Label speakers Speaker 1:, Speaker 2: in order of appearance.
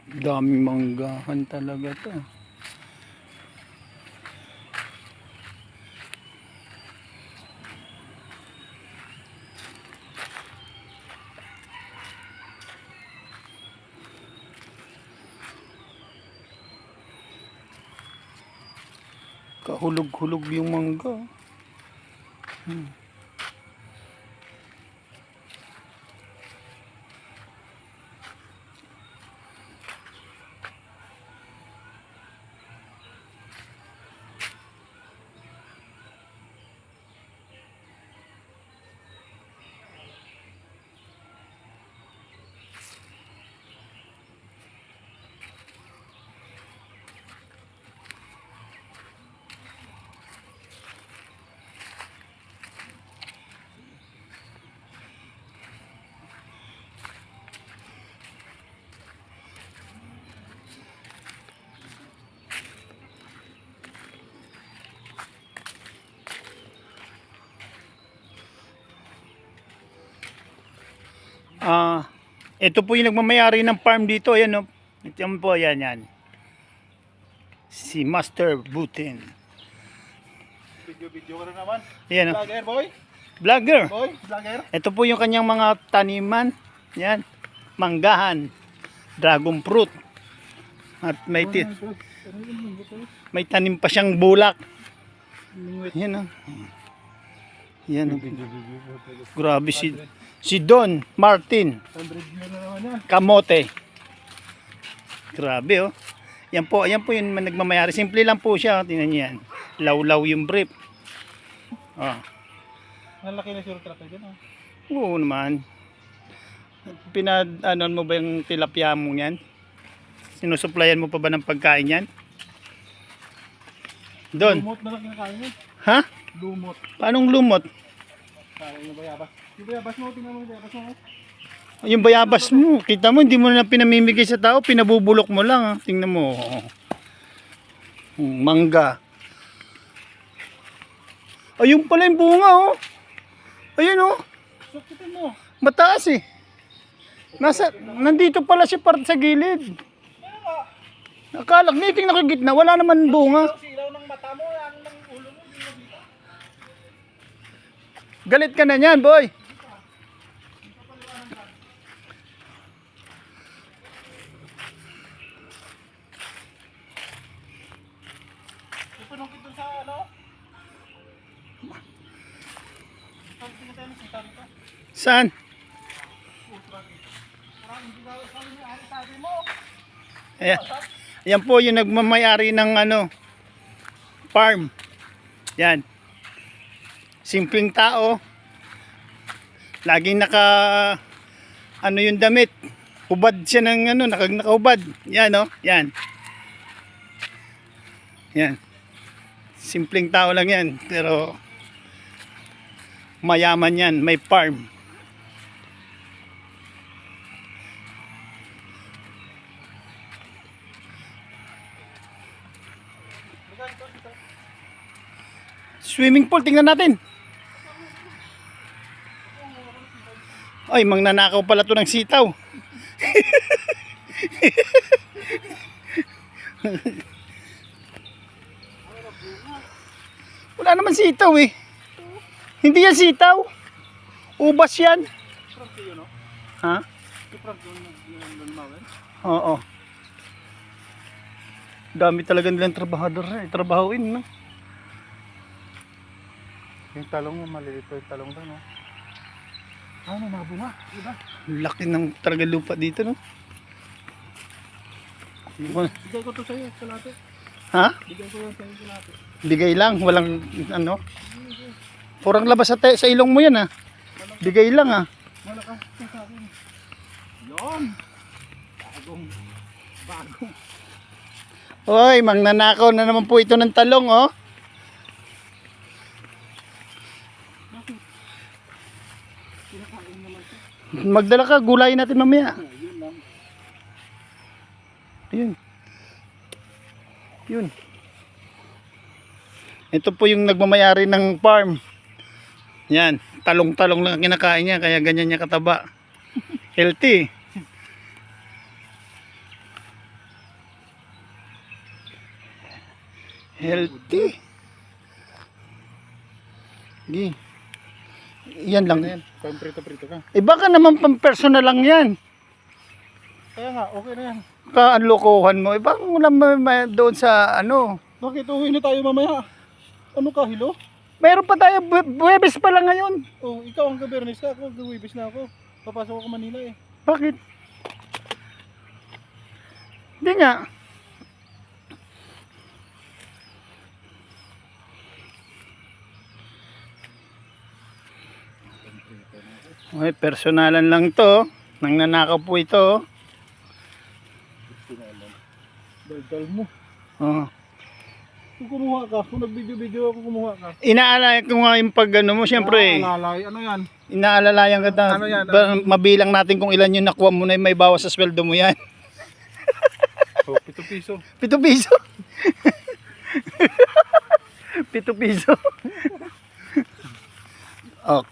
Speaker 1: Daming manggahan talaga to. Kahulog-hulog yung mangga. Ito po yung nagmamayari ng farm dito. Ayan, no? Ito po, yan. Si Master Butin.
Speaker 2: Video ka na naman.
Speaker 1: Ayan, no?
Speaker 2: Vlogger, boy.
Speaker 1: Vlogger.
Speaker 2: Boy, vlogger.
Speaker 1: Ito po yung kanyang mga taniman. Yan. Manggahan. Dragon fruit. At may tanim pa siyang bulak. Yan, no? Yan, no? Grabe si Don Martin
Speaker 2: 100 view na naman yan.
Speaker 1: Kamote. Grabe, oh. Yan po yung nagmamayari. Simple lang po siya. Tingnan niyo yan. Law-law yung brief.
Speaker 2: Ang laki na sure truck dyan, oh.
Speaker 1: Oo naman. Pinadanon mo ba yung tilapia mo yan? Sinusuplayan mo pa ba ng pagkain yan? Don.
Speaker 2: Lumot na lang kinakain mo.
Speaker 1: Ha?
Speaker 2: Lumot.
Speaker 1: Paanong lumot?
Speaker 2: Kain yung bayabas. Yung bayabas mo, tingnan mo yung bayabas mo.
Speaker 1: Yung bayabas mo, kita mo, hindi mo na pinamimigay sa tao, pinabubulok mo lang. Ha? Tingnan mo. Mangga. Ayun pala yung bunga, oh. Ayun, oh.
Speaker 2: Sukitin mo.
Speaker 1: Mataas, eh. Nandito pala siya sa gilid. Akala, ngiting nakagitna, wala naman bunga.
Speaker 2: Silaw ng mata mo, ang ng ulo mo, hindi mo dito.
Speaker 1: Galit ka na niyan, boy.
Speaker 2: Ipunong sa ano? Tingnan tayo ng sita dito.
Speaker 1: Saan?
Speaker 2: Maraming ginagawa sa amin yung sabi mo.
Speaker 1: Ayan. Yan po yung nagmamayari ng farm. Yan. Simpleng tao. Laging yung damit. Hubad siya ng nakahubad. Yan, oh. Yan. Yan. Simpleng tao lang yan. Pero mayaman yan. May farm. Swimming pool, tingnan natin. Ay, mangnanakaw pala to ng sitaw. Wala naman sitaw, eh. Hindi yan sitaw. Ubas yan. Ha? Oo. Dami talaga nilang trabahador, trabahuin, no?
Speaker 2: Yung talong mo, maliliit yung talong doon, no? Ano, nabunga, diba?
Speaker 1: Laki ng talaga lupa dito, no?
Speaker 2: Bigay ko to sa'yo, kalate.
Speaker 1: Ha?
Speaker 2: Bigay ko yan sa'yo, kalate.
Speaker 1: Bigay lang, walang Purang labas sa ilong mo yan, ha? Bigay lang, ha?
Speaker 2: Malakas sa akin. Yun! Bagong.
Speaker 1: Hoy, mangnanakaw na naman po ito ng talong, oh. Magdala ka, gulayin natin mamaya. Ayun. Yun. Ito po yung nagmamayari ng farm. Yan, talong-talong lang ang kinakain niya, kaya ganyan niya kataba. Healthy. Healthy. Gi. Yan lang.
Speaker 2: Ano yan? Pang prito-prito ka.
Speaker 1: Eh baka naman pang personal lang yan.
Speaker 2: Kaya nga, okay na yan.
Speaker 1: Kaanlokohan mo. Eh baka mo naman doon sa ano.
Speaker 2: Bakit uwi na tayo mamaya? Ano ka, hilo?
Speaker 1: Meron pa tayo, Buwebes pa lang ngayon.
Speaker 2: Oh, ikaw ang Gabernes ka, ako gawibis na ako. Papasok ako Manila eh.
Speaker 1: Bakit? Hindi nga. Okay, personalan lang to. Nang nanakaw po ito.
Speaker 2: Daldal mo.
Speaker 1: Oh.
Speaker 2: Kung kumuha ka, kung nag-video-video ako, kumuha ka.
Speaker 1: Inaalala ko nga yung pag ano mo, syempre.
Speaker 2: Alalay, ano yan?
Speaker 1: Inaalalayan ka
Speaker 2: Ano yan?
Speaker 1: mabilang natin kung ilan yung nakuha mo na may bawas sa sweldo mo yan.
Speaker 2: Oh, 7 piso.
Speaker 1: 7 piso. 7 piso. Oh,